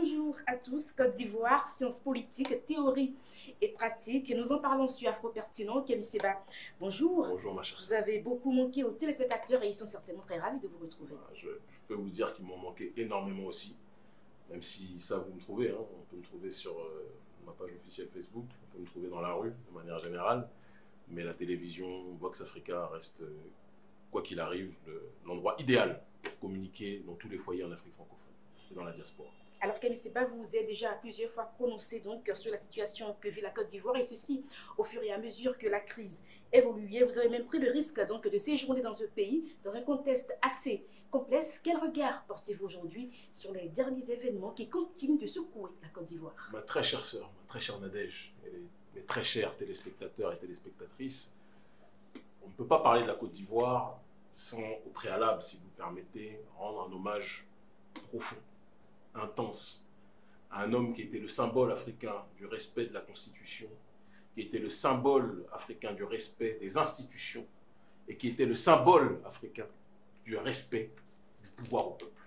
Bonjour à tous, Côte d'Ivoire, sciences politiques, théorie et pratique. Nous en parlons sur Afro Pertinent. Kémy Seba, bonjour. Bonjour ma chère. Vous avez beaucoup manqué aux téléspectateurs et ils sont certainement très ravis de vous retrouver. Je peux vous dire qu'ils m'ont manqué énormément aussi, même si ça vous me trouvez. On peut me trouver sur ma page officielle Facebook, on peut me trouver dans la rue de manière générale, mais la télévision Vox Africa reste, quoi qu'il arrive, l'endroit idéal pour communiquer dans tous les foyers en Afrique francophone et dans la diaspora. Alors Kémy Seba, vous vous êtes déjà plusieurs fois prononcé donc sur la situation que vit la Côte d'Ivoire et ceci au fur et à mesure que la crise évoluait. Vous avez même pris le risque donc de séjourner dans ce pays dans un contexte assez complexe. Quel regard portez-vous aujourd'hui sur les derniers événements qui continuent de secouer la Côte d'Ivoire? Ma très chère sœur, ma très chère Nadège, et mes très chers téléspectateurs et téléspectatrices, on ne peut pas parler de la Côte d'Ivoire sans, au préalable, si vous me permettez, rendre un hommage profond, intense, à un homme qui était le symbole africain du respect de la Constitution, qui était le symbole africain du respect des institutions et qui était le symbole africain du respect du pouvoir au peuple.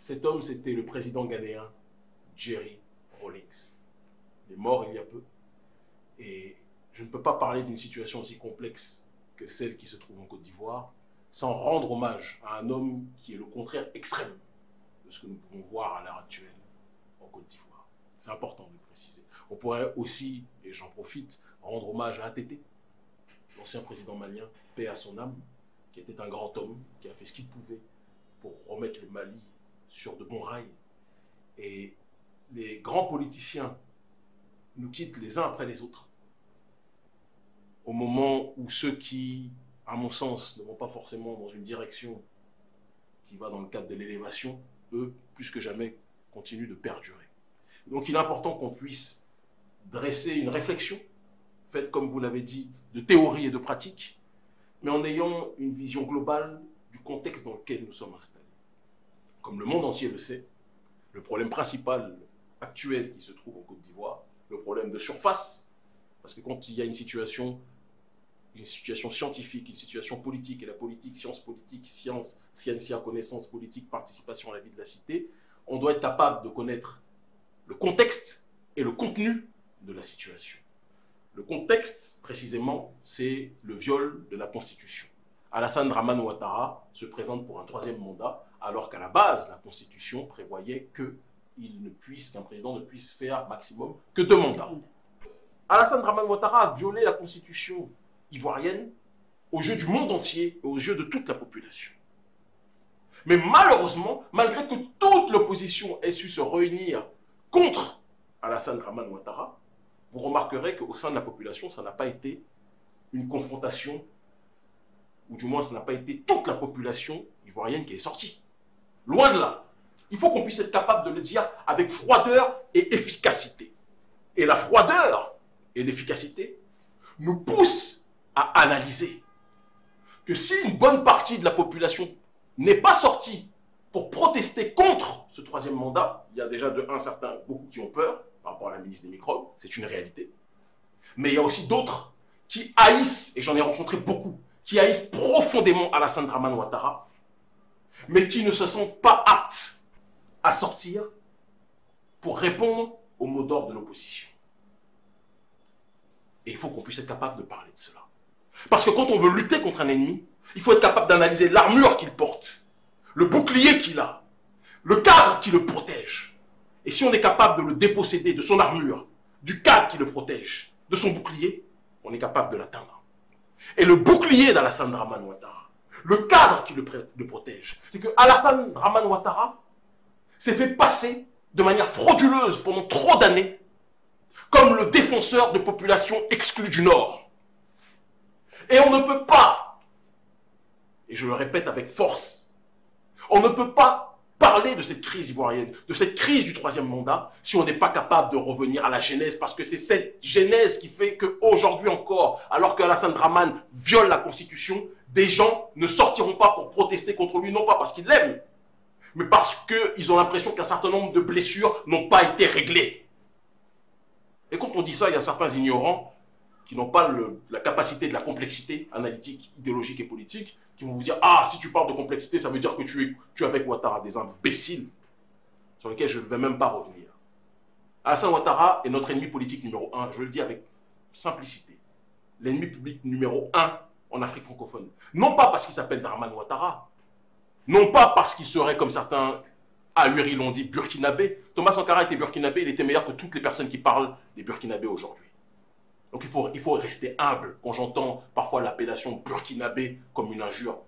Cet homme, c'était le président ghanéen Jerry Rawlings. Il est mort il y a peu et je ne peux pas parler d'une situation aussi complexe que celle qui se trouve en Côte d'Ivoire sans rendre hommage à un homme qui est le contraire extrême de ce que nous pouvons voir à l'heure actuelle en Côte d'Ivoire. C'est important de le préciser. On pourrait aussi, et j'en profite, rendre hommage à ATT, l'ancien président malien, paix à son âme, qui était un grand homme, qui a fait ce qu'il pouvait pour remettre le Mali sur de bons rails. Et les grands politiciens nous quittent les uns après les autres, au moment où ceux qui, à mon sens, ne vont pas forcément dans une direction qui va dans le cadre de l'élévation, eux, plus que jamais, continuent de perdurer. Donc il est important qu'on puisse dresser une réflexion, faite, comme vous l'avez dit, de théorie et de pratique, mais en ayant une vision globale du contexte dans lequel nous sommes installés. Comme le monde entier le sait, le problème principal actuel qui se trouve en Côte d'Ivoire, le problème de surface, parce que quand il y a une situation scientifique, une situation politique, et la politique, science, scientia, connaissance politique, participation à la vie de la cité, on doit être capable de connaître le contexte et le contenu de la situation. Le contexte, précisément, c'est le viol de la Constitution. Alassane Dramane Ouattara se présente pour un 3e mandat, alors qu'à la base, la Constitution prévoyait qu'un président ne puisse faire maximum que 2 mandats. Alassane Dramane Ouattara a violé la Constitution ivoirienne aux yeux du monde entier et aux yeux de toute la population. Mais malheureusement, malgré que toute l'opposition ait su se réunir contre Alassane Dramane Ouattara, vous remarquerez qu'au sein de la population, ça n'a pas été une confrontation, ou du moins ça n'a pas été toute la population ivoirienne qui est sortie. Loin de là. Il faut qu'on puisse être capable de le dire avec froideur et efficacité. Et la froideur et l'efficacité nous poussent à analyser que si une bonne partie de la population n'est pas sortie pour protester contre ce 3e mandat, il y a déjà beaucoup qui ont peur par rapport à la milice des microbes, c'est une réalité. Mais il y a aussi d'autres qui haïssent, et j'en ai rencontré beaucoup, qui haïssent profondément Alassane Dramane Ouattara, mais qui ne se sentent pas aptes à sortir pour répondre aux mots d'ordre de l'opposition. Et il faut qu'on puisse être capable de parler de cela. Parce que quand on veut lutter contre un ennemi, il faut être capable d'analyser l'armure qu'il porte, le bouclier qu'il a, le cadre qui le protège. Et si on est capable de le déposséder de son armure, du cadre qui le protège, de son bouclier, on est capable de l'atteindre. Et le bouclier d'Alassane Dramane Ouattara, le cadre qui le protège, c'est que Alassane Dramane Ouattara s'est fait passer de manière frauduleuse pendant trop d'années comme le défenseur de populations exclues du Nord. Et on ne peut pas, et je le répète avec force, on ne peut pas parler de cette crise ivoirienne, de cette crise du 3e mandat, si on n'est pas capable de revenir à la genèse, parce que c'est cette genèse qui fait qu'aujourd'hui encore, alors qu'Alassane Dramane viole la Constitution, des gens ne sortiront pas pour protester contre lui, non pas parce qu'ils l'aiment, mais parce qu'ils ont l'impression qu'un certain nombre de blessures n'ont pas été réglées. Et quand on dit ça, il y a certains ignorants qui n'ont pas la capacité de la complexité analytique, idéologique et politique, qui vont vous dire « Ah, si tu parles de complexité, ça veut dire que tu es avec Ouattara, des imbéciles. » sur lequel je ne vais même pas revenir. Alassane Ouattara est notre ennemi politique numéro 1, je le dis avec simplicité. L'ennemi public numéro 1 en Afrique francophone. Non pas parce qu'il s'appelle Dramane Ouattara, non pas parce qu'il serait, comme certains ahuris l'ont dit, burkinabé. Thomas Sankara était burkinabé, il était meilleur que toutes les personnes qui parlent des burkinabés aujourd'hui. Donc il faut rester humble quand j'entends parfois l'appellation burkinabé comme une injure.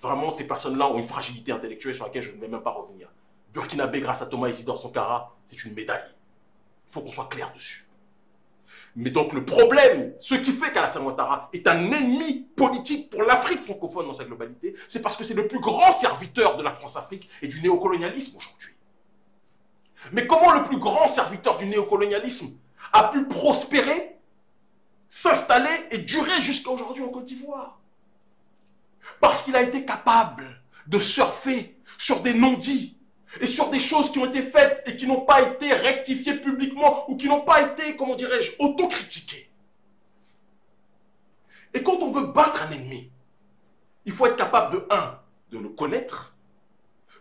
Vraiment, ces personnes-là ont une fragilité intellectuelle sur laquelle je ne vais même pas revenir. Burkinabé, grâce à Thomas Isidore Sankara, c'est une médaille. Il faut qu'on soit clair dessus. Mais donc le problème, ce qui fait qu'Alassane Ouattara est un ennemi politique pour l'Afrique francophone dans sa globalité, c'est parce que c'est le plus grand serviteur de la France-Afrique et du néocolonialisme aujourd'hui. Mais comment le plus grand serviteur du néocolonialisme a pu prospérer, s'installer et durer jusqu'à aujourd'hui en Côte d'Ivoire? Parce qu'il a été capable de surfer sur des non-dits et sur des choses qui ont été faites et qui n'ont pas été rectifiées publiquement ou qui n'ont pas été, comment dirais-je, autocritiquées. Et quand on veut battre un ennemi, il faut être capable de le connaître,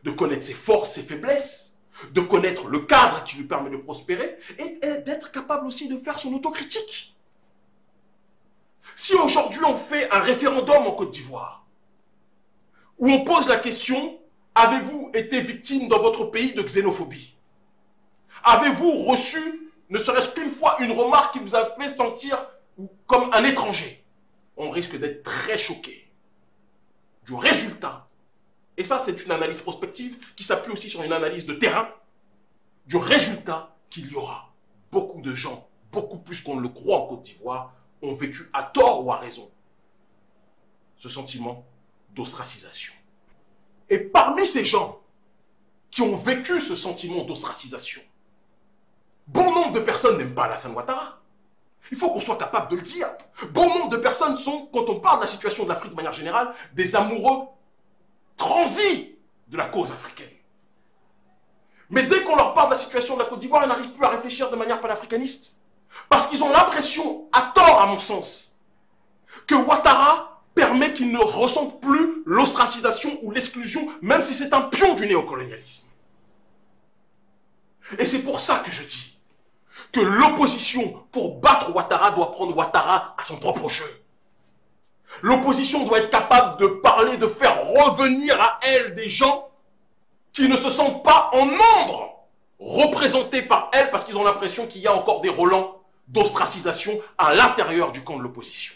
de connaître ses forces, ses faiblesses, de connaître le cadre qui lui permet de prospérer et d'être capable aussi de faire son autocritique. Si aujourd'hui on fait un référendum en Côte d'Ivoire, où on pose la question: avez-vous été victime dans votre pays de xénophobie? Avez-vous reçu, ne serait-ce qu'une fois, une remarque qui vous a fait sentir comme un étranger? On risque d'être très choqué du résultat. Et ça, c'est une analyse prospective qui s'appuie aussi sur une analyse de terrain, du résultat qu'il y aura. Beaucoup de gens, beaucoup plus qu'on ne le croit en Côte d'Ivoire, ont vécu à tort ou à raison ce sentiment d'ostracisation. Et parmi ces gens qui ont vécu ce sentiment d'ostracisation, bon nombre de personnes n'aiment pas Alassane Ouattara. Il faut qu'on soit capable de le dire. Bon nombre de personnes sont, quand on parle de la situation de l'Afrique de manière générale, des amoureux transis de la cause africaine. Mais dès qu'on leur parle de la situation de la Côte d'Ivoire, ils n'arrivent plus à réfléchir de manière panafricaniste. Parce qu'ils ont l'impression, à tort à mon sens, que Ouattara permet qu'ils ne ressentent plus l'ostracisation ou l'exclusion, même si c'est un pion du néocolonialisme. Et c'est pour ça que je dis que l'opposition, pour battre Ouattara, doit prendre Ouattara à son propre jeu. L'opposition doit être capable de parler, de faire revenir à elle des gens qui ne se sentent pas en nombre représentés par elle parce qu'ils ont l'impression qu'il y a encore des relents d'ostracisation à l'intérieur du camp de l'opposition.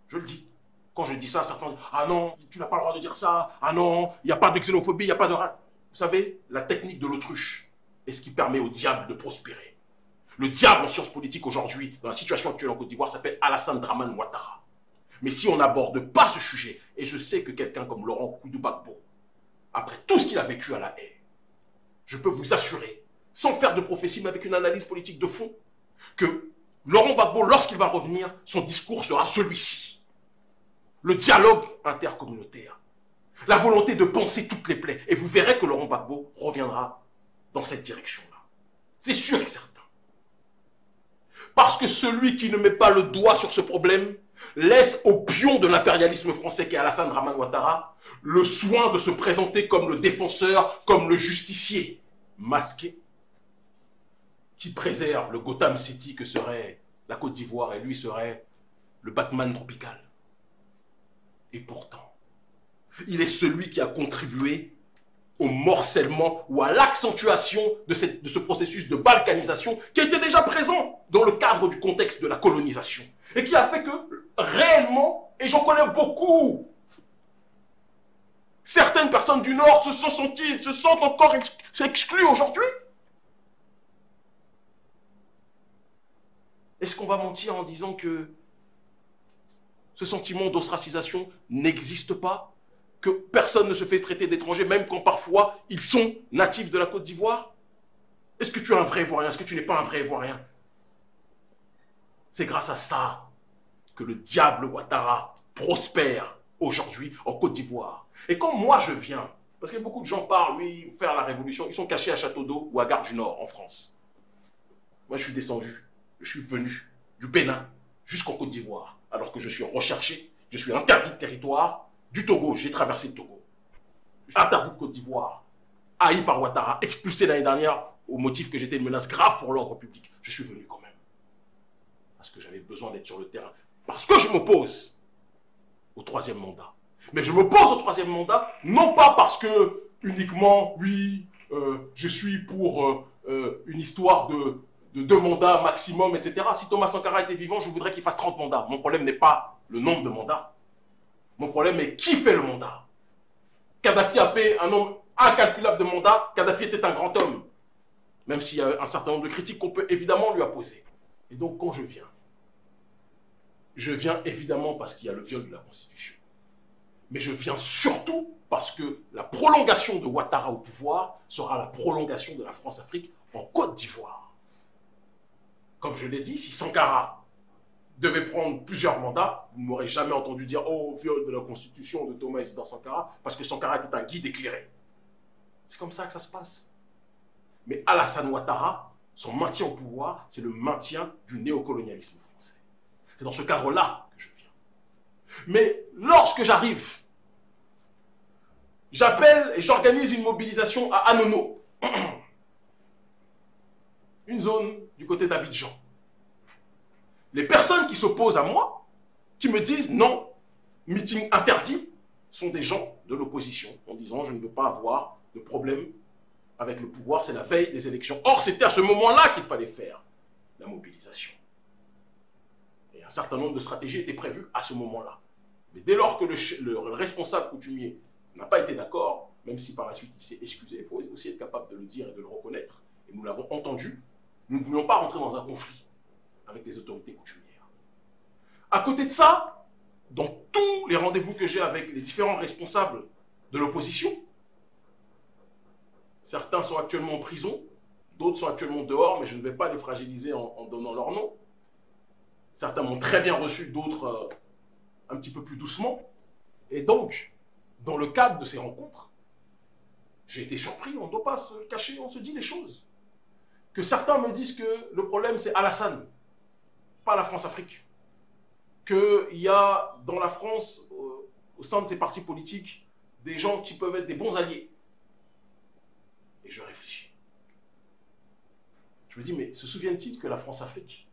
Je le dis. Quand je dis ça, certains disent « Ah non, tu n'as pas le droit de dire ça. Ah non, il n'y a pas de xénophobie, il n'y a pas de... » Vous savez, la technique de l'autruche est ce qui permet au diable de prospérer. Le diable en sciences politiques aujourd'hui, dans la situation actuelle en Côte d'Ivoire, s'appelle Alassane Dramane Ouattara. Mais si on n'aborde pas ce sujet, et je sais que quelqu'un comme Laurent Koudou Gbagbo, après tout ce qu'il a vécu à La Haye, je peux vous assurer, sans faire de prophétie, mais avec une analyse politique de fond, que Laurent Gbagbo, lorsqu'il va revenir, son discours sera celui-ci. Le dialogue intercommunautaire, la volonté de penser toutes les plaies. Et vous verrez que Laurent Gbagbo reviendra dans cette direction-là. C'est sûr et certain. Parce que celui qui ne met pas le doigt sur ce problème laisse au pion de l'impérialisme français qu'est Alassane Dramane Ouattara le soin de se présenter comme le défenseur, comme le justicier masqué qui préserve le Gotham City que serait la Côte d'Ivoire et lui serait le Batman tropical. Et pourtant, il est celui qui a contribué au morcellement ou à l'accentuation de ce processus de balkanisation qui était déjà présent dans le cadre du contexte de la colonisation et qui a fait que, réellement, et j'en connais beaucoup, certaines personnes du Nord se sentent encore exclues aujourd'hui. Est-ce qu'on va mentir en disant que ce sentiment d'ostracisation n'existe pas, que personne ne se fait traiter d'étranger, même quand parfois ils sont natifs de la Côte d'Ivoire? Est-ce que tu es un vrai Ivoirien? Est-ce que tu n'es pas un vrai Ivoirien? C'est grâce à ça que le diable Ouattara prospère aujourd'hui en Côte d'Ivoire. Et quand moi je viens, parce que beaucoup de gens parlent, oui, faire la révolution, ils sont cachés à Château d'Eau ou à Gare du Nord en France. Moi je suis descendu, je suis venu du Bénin jusqu'en Côte d'Ivoire, alors que je suis recherché, je suis interdit de territoire. Du Togo, j'ai traversé le Togo. Je suis interdit de Côte d'Ivoire haï par Ouattara, expulsé l'année dernière au motif que j'étais une menace grave pour l'ordre public. Je suis venu quand même. Parce que j'avais besoin d'être sur le terrain. Parce que je m'oppose au troisième mandat. Mais je m'oppose au troisième mandat, non pas parce que uniquement, oui, je suis pour une histoire de 2 mandats maximum, etc. Si Thomas Sankara était vivant, je voudrais qu'il fasse 30 mandats. Mon problème n'est pas le nombre de mandats. Mon problème est qui fait le mandat. Kadhafi a fait un nombre incalculable de mandats. Kadhafi était un grand homme. Même s'il y a un certain nombre de critiques qu'on peut évidemment lui apposer. Et donc, quand je viens évidemment parce qu'il y a le viol de la Constitution. Mais je viens surtout parce que la prolongation de Ouattara au pouvoir sera la prolongation de la France-Afrique en Côte d'Ivoire. Comme je l'ai dit, si Sankara devait prendre plusieurs mandats, vous ne m'aurez jamais entendu dire « Oh, viol de la Constitution de Thomas Isidore Sankara » parce que Sankara était un guide éclairé. C'est comme ça que ça se passe. Mais Alassane Ouattara, son maintien au pouvoir, c'est le maintien du néocolonialisme français. C'est dans ce cadre-là que je viens. Mais lorsque j'arrive, j'appelle et j'organise une mobilisation à Anono, une zone du côté d'Abidjan. Les personnes qui s'opposent à moi, qui me disent non, meeting interdit, sont des gens de l'opposition, en disant je ne veux pas avoir de problème avec le pouvoir, c'est la veille des élections. Or, c'était à ce moment-là qu'il fallait faire la mobilisation. Et un certain nombre de stratégies étaient prévues à ce moment-là. Mais dès lors que le responsable coutumier n'a pas été d'accord, même si par la suite il s'est excusé, il faut aussi être capable de le dire et de le reconnaître. Et nous l'avons entendu, nous ne voulions pas rentrer dans un conflit avec les autorités coutumières. À côté de ça, dans tous les rendez-vous que j'ai avec les différents responsables de l'opposition, certains sont actuellement en prison, d'autres sont actuellement dehors, mais je ne vais pas les fragiliser en donnant leur nom. Certains m'ont très bien reçu, d'autres un petit peu plus doucement. Et donc, dans le cadre de ces rencontres, j'ai été surpris, on ne doit pas se cacher, on se dit les choses. Que certains me disent que le problème c'est Alassane, pas la France-Afrique. Qu'il y a dans la France, au sein de ces partis politiques, des gens qui peuvent être des bons alliés. Et je réfléchis. Je me dis, mais se souviennent-ils que la France-Afrique,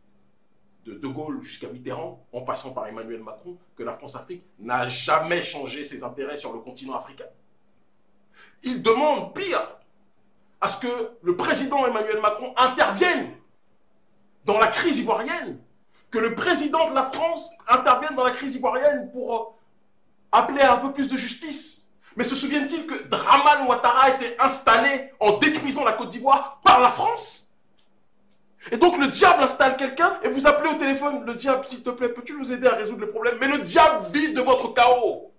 de Gaulle jusqu'à Mitterrand, en passant par Emmanuel Macron, que la France-Afrique n'a jamais changé ses intérêts sur le continent africain? Ils demandent, pire, à ce que le président Emmanuel Macron intervienne dans la crise ivoirienne, que le président de la France intervienne dans la crise ivoirienne pour appeler à un peu plus de justice. Mais se souviennent-ils que Dramane Ouattara a été installé en détruisant la Côte d'Ivoire par la France? Et donc le diable installe quelqu'un et vous appelez au téléphone, le diable, s'il te plaît, peux-tu nous aider à résoudre le problème? Mais le diable vit de votre chaos.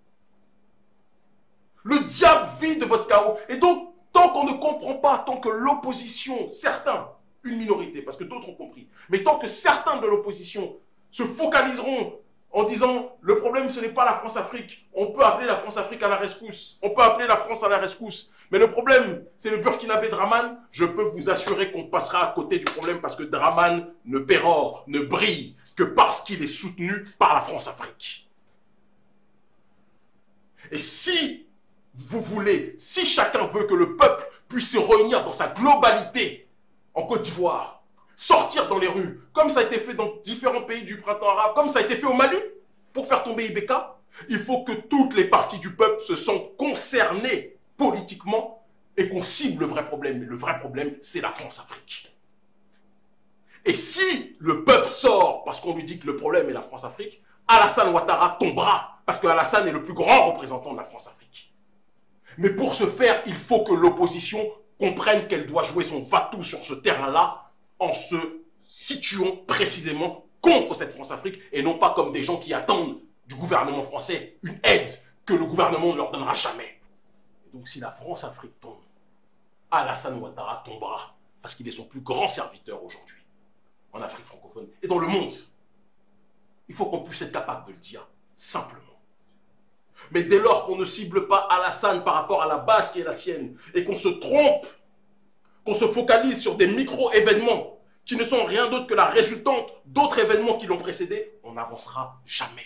Le diable vit de votre chaos. Et donc, tant qu'on ne comprend pas, tant que l'opposition, certains, une minorité, parce que d'autres ont compris, mais tant que certains de l'opposition se focaliseront en disant le problème ce n'est pas la France-Afrique, on peut appeler la France-Afrique à la rescousse, on peut appeler la France à la rescousse, mais le problème c'est le Burkinabé Dramane, je peux vous assurer qu'on passera à côté du problème parce que Dramane ne pérore, ne brille que parce qu'il est soutenu par la France-Afrique. Et si vous voulez, si chacun veut que le peuple puisse se réunir dans sa globalité en Côte d'Ivoire, sortir dans les rues, comme ça a été fait dans différents pays du printemps arabe, comme ça a été fait au Mali, pour faire tomber IBK, il faut que toutes les parties du peuple se sentent concernées politiquement et qu'on cible le vrai problème. Le vrai problème, c'est la France-Afrique. Et si le peuple sort parce qu'on lui dit que le problème est la France-Afrique, Alassane Ouattara tombera parce que Alassane est le plus grand représentant de la France-Afrique. Mais pour ce faire, il faut que l'opposition comprenne qu'elle doit jouer son va-tout sur ce terrain-là en se situant précisément contre cette France-Afrique et non pas comme des gens qui attendent du gouvernement français une aide que le gouvernement ne leur donnera jamais. Et donc si la France-Afrique tombe, Alassane Ouattara tombera parce qu'il est son plus grand serviteur aujourd'hui en Afrique francophone et dans le monde. Il faut qu'on puisse être capable de le dire simplement. Mais dès lors qu'on ne cible pas Alassane par rapport à la base qui est la sienne et qu'on se trompe, qu'on se focalise sur des micro-événements qui ne sont rien d'autre que la résultante d'autres événements qui l'ont précédé, on n'avancera jamais.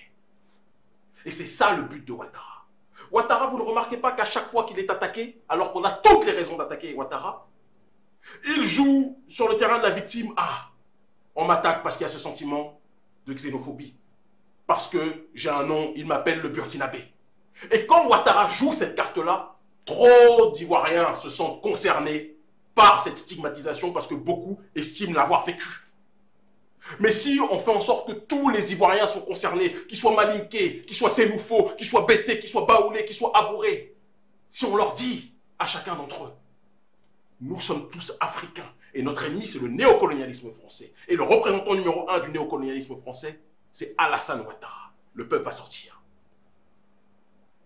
Et c'est ça le but de Ouattara. Ouattara, vous ne remarquez pas qu'à chaque fois qu'il est attaqué, alors qu'on a toutes les raisons d'attaquer Ouattara, il joue sur le terrain de la victime. Ah, on m'attaque parce qu'il y a ce sentiment de xénophobie. Parce que j'ai un nom, il m'appelle le Burkinabé. Et quand Ouattara joue cette carte-là, trop d'Ivoiriens se sentent concernés par cette stigmatisation parce que beaucoup estiment l'avoir vécu. Mais si on fait en sorte que tous les Ivoiriens sont concernés, qu'ils soient malinqués, qu'ils soient sénoufos, qu'ils soient bêtés, qu'ils soient baoulés, qu'ils soient abourés, si on leur dit à chacun d'entre eux, nous sommes tous africains et notre ennemi c'est le néocolonialisme français. Et le représentant numéro 1 du néocolonialisme français, c'est Alassane Ouattara. Le peuple va sortir.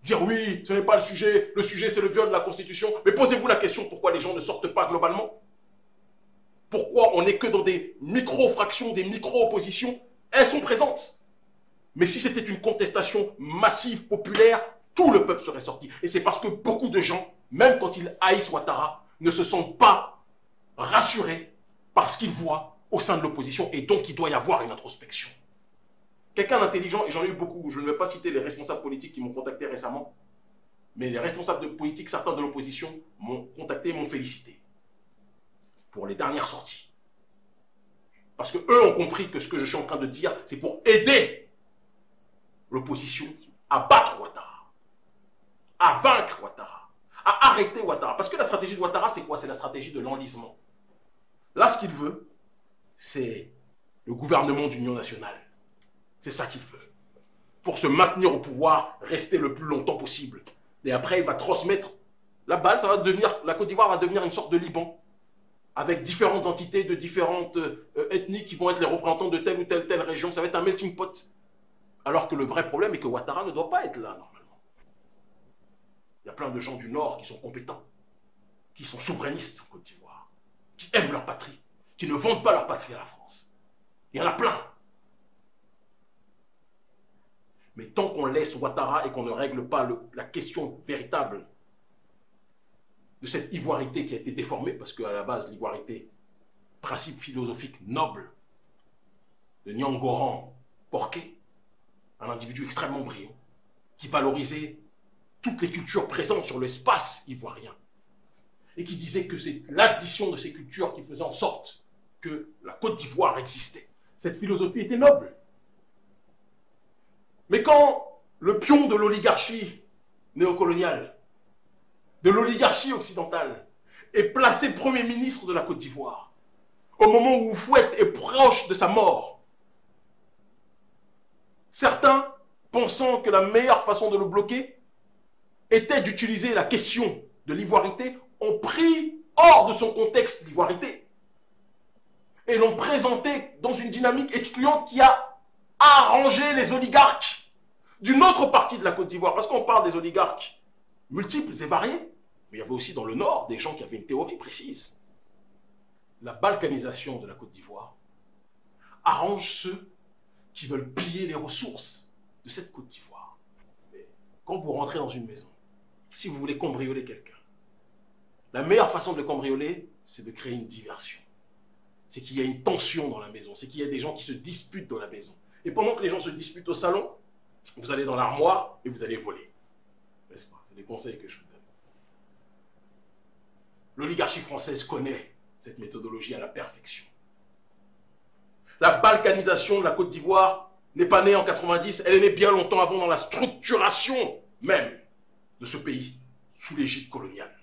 Dire oui, ce n'est pas le sujet c'est le viol de la Constitution. Mais posez-vous la question pourquoi les gens ne sortent pas globalement. Pourquoi on n'est que dans des micro-fractions, des micro-oppositions? Elles sont présentes. Mais si c'était une contestation massive, populaire, tout le peuple serait sorti. Et c'est parce que beaucoup de gens, même quand ils haïssent Ouattara, ne se sentent pas rassurés par ce qu'ils voient au sein de l'opposition. Et donc, il doit y avoir une introspection. Quelqu'un d'intelligent, et j'en ai eu beaucoup, je ne vais pas citer les responsables politiques qui m'ont contacté récemment, mais les responsables politiques, certains de l'opposition, m'ont contacté et m'ont félicité pour les dernières sorties. Parce qu'eux ont compris que ce que je suis en train de dire, c'est pour aider l'opposition à battre Ouattara, à vaincre Ouattara, à arrêter Ouattara. Parce que la stratégie de Ouattara, c'est quoi? C'est la stratégie de l'enlisement. Là, ce qu'il veut, c'est le gouvernement d'union nationale. C'est ça qu'il veut. Pour se maintenir au pouvoir, rester le plus longtemps possible. Et après, il va transmettre la balle, ça va devenir, la Côte d'Ivoire va devenir une sorte de Liban, avec différentes entités de différentes ethnies qui vont être les représentants de telle ou telle région. Ça va être un melting pot. Alors que le vrai problème est que Ouattara ne doit pas être là, normalement. Il y a plein de gens du Nord qui sont compétents, qui sont souverainistes en Côte d'Ivoire, qui aiment leur patrie, qui ne vendent pas leur patrie à la France. Il y en a plein. Mais tant qu'on laisse Ouattara et qu'on ne règle pas la question véritable de cette ivoirité qui a été déformée, parce qu'à la base, l'ivoirité, principe philosophique noble de Nyangoran Porquet, un individu extrêmement brillant, qui valorisait toutes les cultures présentes sur l'espace ivoirien, et qui disait que c'est l'addition de ces cultures qui faisait en sorte que la Côte d'Ivoire existait. Cette philosophie était noble. Mais quand le pion de l'oligarchie néocoloniale, de l'oligarchie occidentale, est placé Premier ministre de la Côte d'Ivoire, au moment où Houphouët est proche de sa mort, certains, pensant que la meilleure façon de le bloquer était d'utiliser la question de l'ivoirité, ont pris hors de son contexte l'ivoirité et l'ont présenté dans une dynamique excluante qui a arrangé les oligarques d'une autre partie de la Côte d'Ivoire. Parce qu'on parle des oligarques multiples et variés, mais il y avait aussi dans le Nord des gens qui avaient une théorie précise. La balkanisation de la Côte d'Ivoire arrange ceux qui veulent piller les ressources de cette Côte d'Ivoire. Quand vous rentrez dans une maison, si vous voulez cambrioler quelqu'un, la meilleure façon de le cambrioler, c'est de créer une diversion. C'est qu'il y a une tension dans la maison, c'est qu'il y a des gens qui se disputent dans la maison. Et pendant que les gens se disputent au salon, vous allez dans l'armoire et vous allez voler. N'est-ce pas? C'est des conseils que je vous donne. L'oligarchie française connaît cette méthodologie à la perfection. La balkanisation de la Côte d'Ivoire n'est pas née en 90, elle est née bien longtemps avant dans la structuration même de ce pays, sous l'égide coloniale.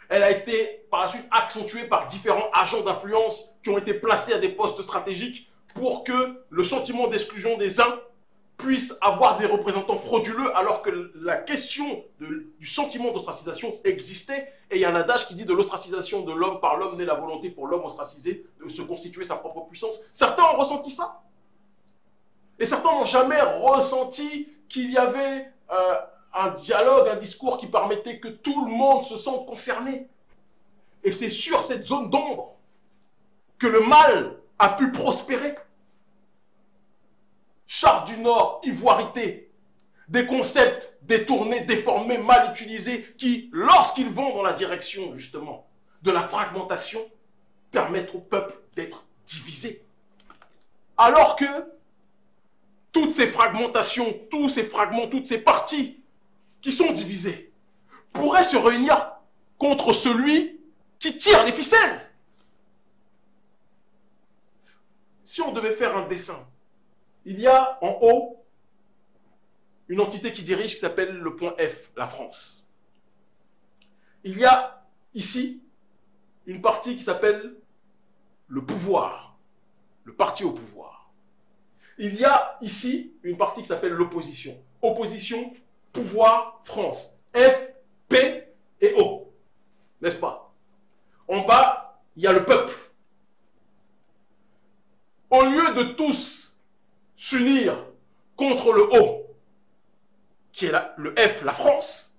Elle a été par la suite accentuée par différents agents d'influence qui ont été placés à des postes stratégiques pour que le sentiment d'exclusion des uns puisse avoir des représentants frauduleux alors que la question du sentiment d'ostracisation existait. Et il y a un adage qui dit de l'ostracisation de l'homme par l'homme naît la volonté pour l'homme ostracisé de se constituer sa propre puissance. Certains ont ressenti ça. Et certains n'ont jamais ressenti qu'il y avait un dialogue, un discours qui permettait que tout le monde se sente concerné. Et c'est sur cette zone d'ombre que le mal a pu prospérer. Charte du Nord, ivoirité, des concepts détournés, déformés, mal utilisés, qui, lorsqu'ils vont dans la direction, justement, de la fragmentation, permettent au peuple d'être divisé. Alors que toutes ces fragmentations, tous ces fragments, toutes ces parties qui sont divisés pourraient se réunir contre celui qui tire les ficelles. Si on devait faire un dessin, il y a en haut une entité qui dirige qui s'appelle le point F, la France. Il y a ici une partie qui s'appelle le pouvoir, le parti au pouvoir. Il y a ici une partie qui s'appelle l'opposition. Opposition, pouvoir, France. F, P et O. N'est-ce pas? En bas, il y a le peuple. Au lieu de tous s'unir contre le O, qui est le F, la France,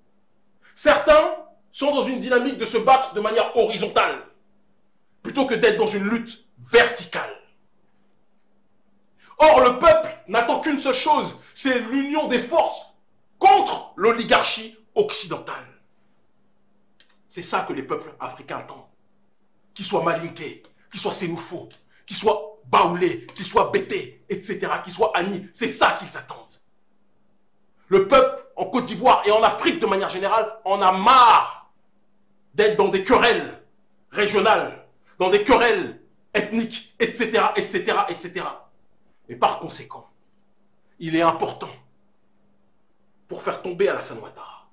certains sont dans une dynamique de se battre de manière horizontale, plutôt que d'être dans une lutte verticale. Or, le peuple n'attend qu'une seule chose, c'est l'union des forces contre l'oligarchie occidentale. C'est ça que les peuples africains attendent. Qu'ils soient malinqués, qu'ils soient sénoufos, qu'ils soient baoulés, qu'ils soient bêtés, etc., qu'ils soient anis, c'est ça qu'ils attendent. Le peuple en Côte d'Ivoire et en Afrique de manière générale en a marre d'être dans des querelles régionales, dans des querelles ethniques, etc., etc., etc. Et par conséquent, il est important, pour faire tomber Alassane Ouattara,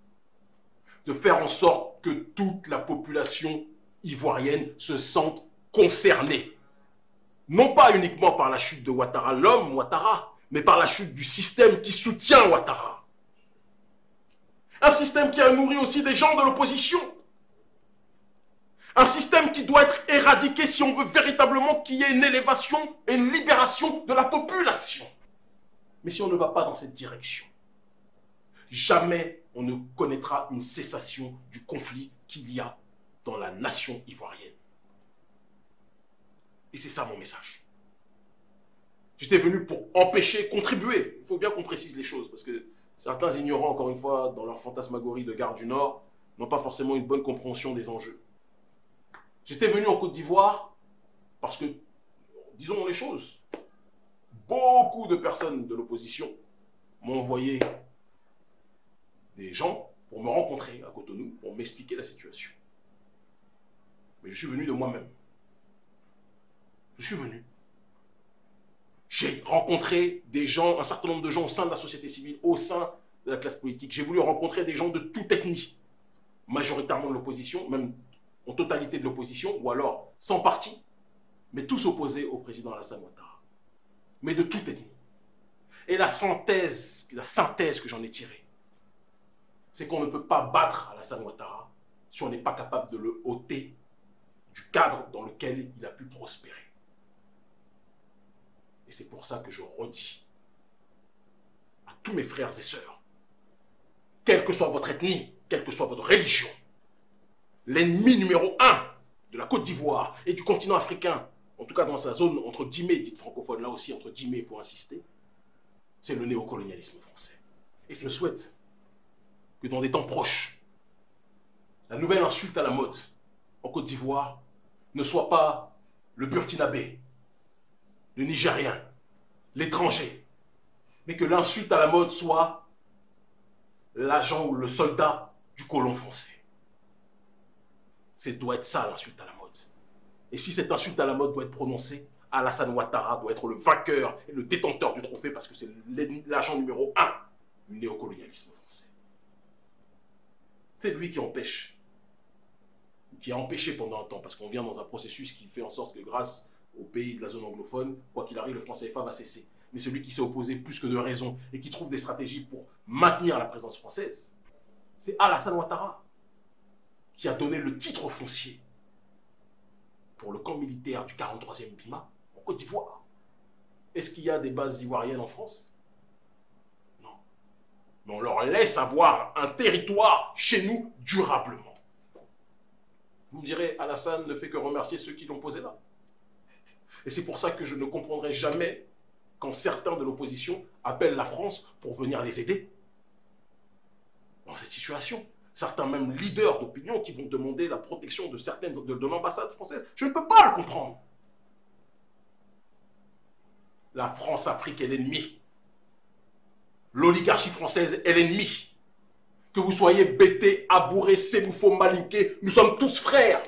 de faire en sorte que toute la population ivoirienne se sente concernée. Non pas uniquement par la chute de Ouattara, l'homme Ouattara, mais par la chute du système qui soutient Ouattara. Un système qui a nourri aussi des gens de l'opposition. Un système qui doit être éradiqué si on veut véritablement qu'il y ait une élévation et une libération de la population. Mais si on ne va pas dans cette direction, jamais on ne connaîtra une cessation du conflit qu'il y a dans la nation ivoirienne. Et c'est ça mon message. J'étais venu pour empêcher, contribuer. Il faut bien qu'on précise les choses, parce que certains ignorants, encore une fois, dans leur fantasmagorie de Gare du Nord, n'ont pas forcément une bonne compréhension des enjeux. J'étais venu en Côte d'Ivoire parce que, disons les choses, beaucoup de personnes de l'opposition m'ont envoyé des gens pour me rencontrer à Cotonou, pour m'expliquer la situation. Mais je suis venu de moi-même. Je suis venu. J'ai rencontré des gens, un certain nombre de gens au sein de la société civile, au sein de la classe politique. J'ai voulu rencontrer des gens de toute ethnie, majoritairement de l'opposition, même en totalité de l'opposition, ou alors sans parti, mais tous opposés au président Alassane Ouattara, mais de toute ethnie. Et la synthèse que j'en ai tirée, c'est qu'on ne peut pas battre Alassane Ouattara si on n'est pas capable de le ôter du cadre dans lequel il a pu prospérer. Et c'est pour ça que je redis à tous mes frères et sœurs, quelle que soit votre ethnie, quelle que soit votre religion, l'ennemi numéro 1 de la Côte d'Ivoire et du continent africain, en tout cas dans sa zone entre guillemets dite francophone, là aussi entre guillemets il faut insister, c'est le néocolonialisme français. Et je souhaite que dans des temps proches, la nouvelle insulte à la mode en Côte d'Ivoire ne soit pas le Burkinabé, le Nigérien, l'étranger, mais que l'insulte à la mode soit l'agent ou le soldat du colon français. Ça doit être ça l'insulte à la mode. Et si cette insulte à la mode doit être prononcée, Alassane Ouattara doit être le vainqueur et le détenteur du trophée parce que c'est l'agent numéro 1 du néocolonialisme français. C'est lui qui empêche, qui a empêché pendant un temps, parce qu'on vient dans un processus qui fait en sorte que grâce aux pays de la zone anglophone, quoi qu'il arrive, le franc CFA va cesser. Mais celui qui s'est opposé plus que de raison et qui trouve des stratégies pour maintenir la présence française, c'est Alassane Ouattara, qui a donné le titre foncier pour le camp militaire du 43e BIMA en Côte d'Ivoire. Est-ce qu'il y a des bases ivoiriennes en France? Non. Mais on leur laisse avoir un territoire chez nous durablement. Vous me direz, Alassane ne fait que remercier ceux qui l'ont posé là. Et c'est pour ça que je ne comprendrai jamais quand certains de l'opposition appellent la France pour venir les aider dans cette situation. Certains même leaders d'opinion qui vont demander la protection de certaines de l'ambassade française. Je ne peux pas le comprendre. La France-Afrique est l'ennemi. L'oligarchie française est l'ennemi. Que vous soyez Bété, Abouré, Séboufo, Malinké, nous sommes tous frères.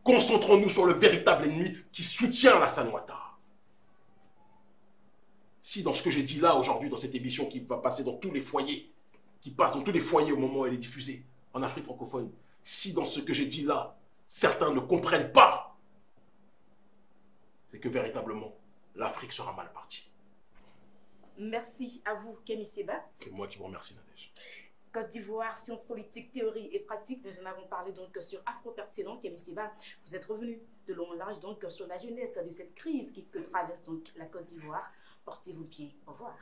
Concentrons-nous sur le véritable ennemi qui soutient Alassane Ouattara. Si dans ce que j'ai dit là aujourd'hui, dans cette émission qui va passer dans tous les foyers, qui passe dans tous les foyers au moment où elle est diffusée en Afrique francophone, si dans ce que j'ai dit là, certains ne comprennent pas, c'est que véritablement, l'Afrique sera mal partie. Merci à vous, Kémy Séba. C'est moi qui vous remercie, Nadège. Côte d'Ivoire, sciences politiques, théorie et pratique. Nous en avons parlé donc sur Afro-Pertinent. Kémy Séba, vous êtes revenu de long en large donc sur la jeunesse de cette crise qui traverse donc la Côte d'Ivoire. Portez-vous bien. Au revoir.